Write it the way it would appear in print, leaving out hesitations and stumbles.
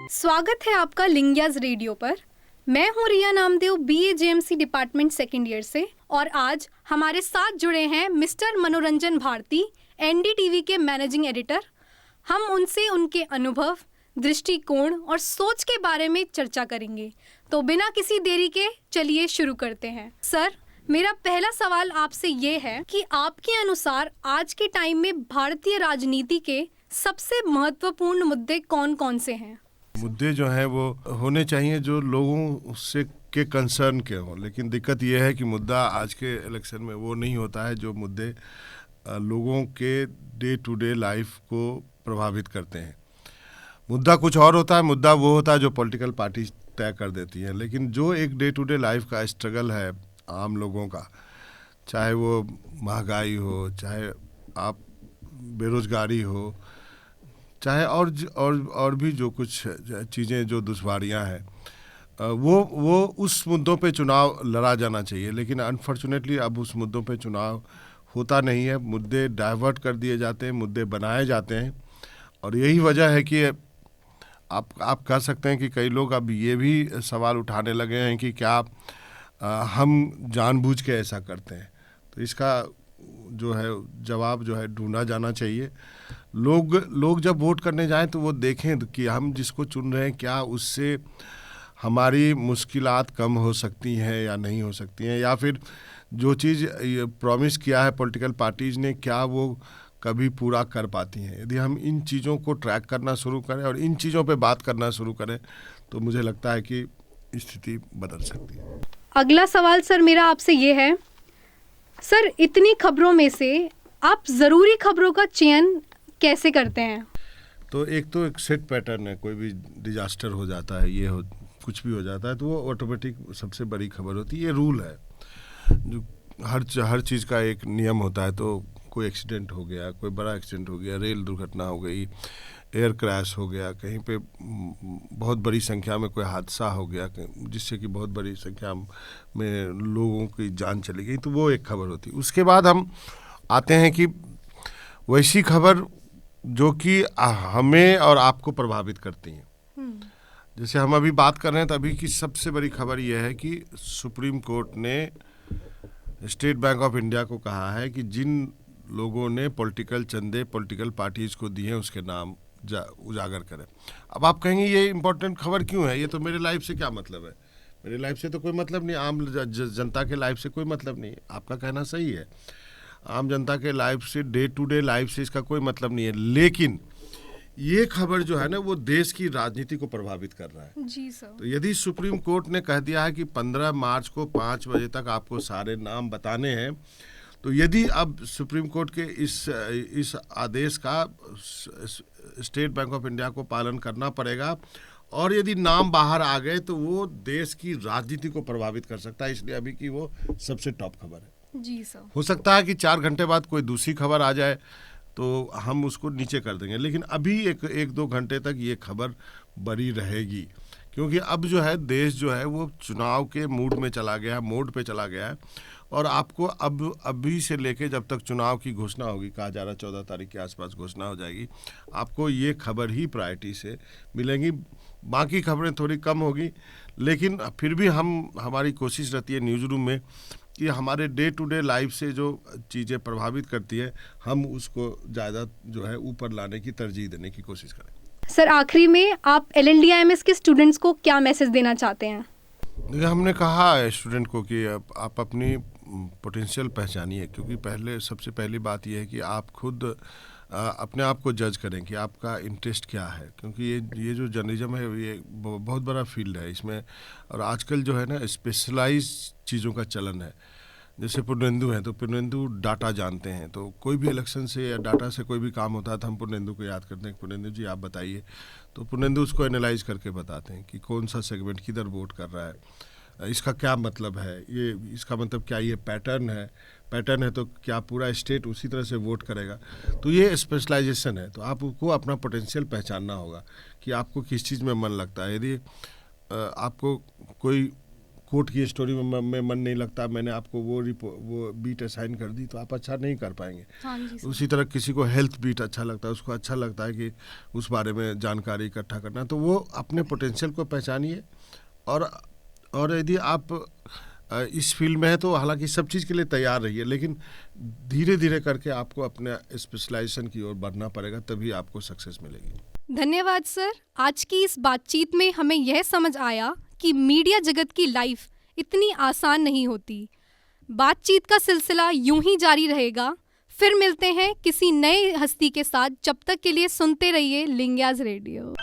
स्वागत है आपका लिंग्याज रेडियो पर। मैं हूं Riya Namdev, BA JMC department second year से, और आज हमारे साथ जुड़े हैं मिस्टर मनोरंजन भारती, एनडीटीवी के मैनेजिंग एडिटर। हम उनसे उनके अनुभव, दृष्टिकोण और सोच के बारे में चर्चा करेंगे। तो बिना किसी देरी के चलिए शुरू करते हैं। सर, मेरा पहला सवाल आपसे ये है कि आपके अनुसार आज के टाइम में भारतीय राजनीति के सबसे महत्वपूर्ण मुद्दे कौन कौन से हैं? मुद्दे जो हैं वो होने चाहिए जो लोगों से के कंसर्न के हों, लेकिन दिक्कत ये है कि मुद्दा आज के इलेक्शन में वो नहीं होता है जो मुद्दे लोगों के डे टू डे लाइफ को प्रभावित करते हैं। मुद्दा कुछ और होता है, मुद्दा वो होता है जो पॉलिटिकल पार्टी तय कर देती है, लेकिन जो एक डे टू डे लाइफ का स्ट्रगल है आम लोगों का, चाहे वो महंगाई हो, चाहे आप बेरोजगारी हो, चाहे और भी जो कुछ चीज़ें जो दुश्वारियां हैं, वो उस मुद्दों पे चुनाव लड़ा जाना चाहिए। लेकिन अनफॉर्चुनेटली अब उस मुद्दों पे चुनाव होता नहीं है, मुद्दे डाइवर्ट कर दिए जाते हैं, मुद्दे बनाए जाते हैं। और यही वजह है कि आप कह सकते हैं कि कई लोग अब ये भी सवाल उठाने लगे हैं कि क्या हम जानबूझ के ऐसा करते हैं। तो इसका जो है जवाब जो है ढूंढा जाना चाहिए। लोग जब वोट करने जाएं तो वो देखें कि हम जिसको चुन रहे हैं क्या उससे हमारी मुश्किलात कम हो सकती हैं या नहीं हो सकती हैं, या फिर जो चीज़ प्रॉमिस किया है पॉलिटिकल पार्टीज़ ने क्या वो कभी पूरा कर पाती हैं। यदि हम इन चीज़ों को ट्रैक करना शुरू करें और इन चीज़ों पे बात करना शुरू करें तो मुझे लगता है कि स्थिति बदल सकती है। अगला सवाल सर मेरा आपसे ये है, सर इतनी खबरों में से आप ज़रूरी खबरों का चयन कैसे करते हैं? तो एक सेट पैटर्न है, कोई भी डिजास्टर हो जाता है, कुछ भी हो जाता है तो वो ऑटोमेटिक सबसे बड़ी खबर होती है। ये रूल है जो हर चीज़ का एक नियम होता है। तो कोई एक्सीडेंट हो गया, कोई बड़ा एक्सीडेंट हो गया, रेल दुर्घटना हो गई, एयर क्रैश हो गया, कहीं पे बहुत बड़ी संख्या में कोई हादसा हो गया जिससे कि बहुत बड़ी संख्या में लोगों की जान चली गई, तो वो एक खबर होती है। उसके बाद हम आते हैं कि वैसी खबर जो कि हमें और आपको प्रभावित करती हैं। जैसे हम अभी बात कर रहे हैं तो अभी की सबसे बड़ी खबर यह है कि सुप्रीम कोर्ट ने स्टेट बैंक ऑफ इंडिया को कहा है कि जिन लोगों ने पॉलिटिकल चंदे पॉलिटिकल पार्टीज को दिए हैं उसके नाम उजागर करें। अब आप कहेंगे ये इम्पोर्टेंट खबर क्यों है, ये तो मेरे लाइफ से क्या मतलब है? मेरे लाइफ से तो कोई मतलब नहीं, आम जनता के लाइफ से कोई मतलब नहीं है। आपका कहना सही है, आम जनता के लाइफ से, डे टू डे लाइफ से इसका कोई मतलब नहीं है, लेकिन ये खबर जो है ना वो देश की राजनीति को प्रभावित कर रहा है। जी सर। तो यदि सुप्रीम कोर्ट ने कह दिया है कि 15 मार्च को 5 बजे तक आपको सारे नाम बताने हैं, तो यदि अब सुप्रीम कोर्ट के इस आदेश का स्टेट बैंक ऑफ इंडिया को पालन करना पड़ेगा, और यदि नाम बाहर आ गए तो वो देश की राजनीति को प्रभावित कर सकता है। इसलिए अभी की वो सबसे टॉप खबर है। जी सर। हो सकता है कि 4 घंटे बाद कोई दूसरी खबर आ जाए तो हम उसको नीचे कर देंगे, लेकिन अभी एक दो घंटे तक ये खबर बरी रहेगी, क्योंकि अब जो है देश जो है वो चुनाव के मूड में चला गया है, मोड पे चला गया है। और आपको अभी से लेके जब तक चुनाव की घोषणा होगी, कहा जा रहा 14 तारीख के आसपास घोषणा हो जाएगी, आपको ये खबर ही प्रायोरिटी से मिलेंगी। बाकी खबरें थोड़ी कम होगी, लेकिन फिर भी हमारी कोशिश रहती है न्यूज़ रूम में कि हमारे डे टू डे लाइफ से जो चीज़ें प्रभावित करती है हम उसको ज़्यादा जो है ऊपर लाने की तरजीह देने की कोशिश करें। सर आखिरी में आप LNDIMS के स्टूडेंट्स को क्या मैसेज देना चाहते हैं? देखिए, हमने कहा है स्टूडेंट को कि आप अपनी पोटेंशियल पहचानिए, क्योंकि सबसे पहली बात यह है कि आप खुद अपने आप को जज करें कि आपका इंटरेस्ट क्या है, क्योंकि ये जो जर्नलिज्म है ये बहुत बड़ा फील्ड है इसमें। और आजकल जो है ना स्पेशलाइज चीज़ों का चलन है। जैसे पूर्णेंदु हैं तो पूर्णेंदु डाटा जानते हैं, तो कोई भी इलेक्शन से या डाटा से कोई भी काम होता है तो हम पूर्णेंदु को याद करते हैं, पूर्णेंदु जी आप बताइए। तो पूर्णेंदु उसको एनालाइज करके बताते हैं कि कौन सा सेगमेंट किधर वोट कर रहा है, इसका क्या मतलब है, ये इसका मतलब क्या ये पैटर्न है तो क्या पूरा स्टेट उसी तरह से वोट करेगा। तो ये स्पेशलाइजेशन है। तो आपको अपना पोटेंशियल पहचानना होगा कि आपको किस चीज़ में मन लगता है। यदि आपको कोई कोर्ट की स्टोरी में मन नहीं लगता, मैंने आपको वो बीट असाइन कर दी तो आप अच्छा नहीं कर पाएंगे। हाँ जी सर। उसी तरह किसी को हेल्थ बीट अच्छा लगता है, उसको अच्छा लगता है कि उस बारे में जानकारी इकट्ठा करना, तो वो अपने पोटेंशियल को पहचानिए। और यदि आप इस फील्ड में है तो हालांकि सब चीज़ के लिए तैयार रहिए, लेकिन धीरे धीरे करके आपको अपने स्पेशलाइजेशन की ओर बढ़ना पड़ेगा, तभी आपको सक्सेस मिलेगी। धन्यवाद सर। आज की इस बातचीत में हमें यह समझ आया कि मीडिया जगत की लाइफ इतनी आसान नहीं होती। बातचीत का सिलसिला यूं ही जारी रहेगा। फिर मिलते हैं किसी नए हस्ती के साथ। जब तक के लिए सुनते रहिए लिंग्याज रेडियो।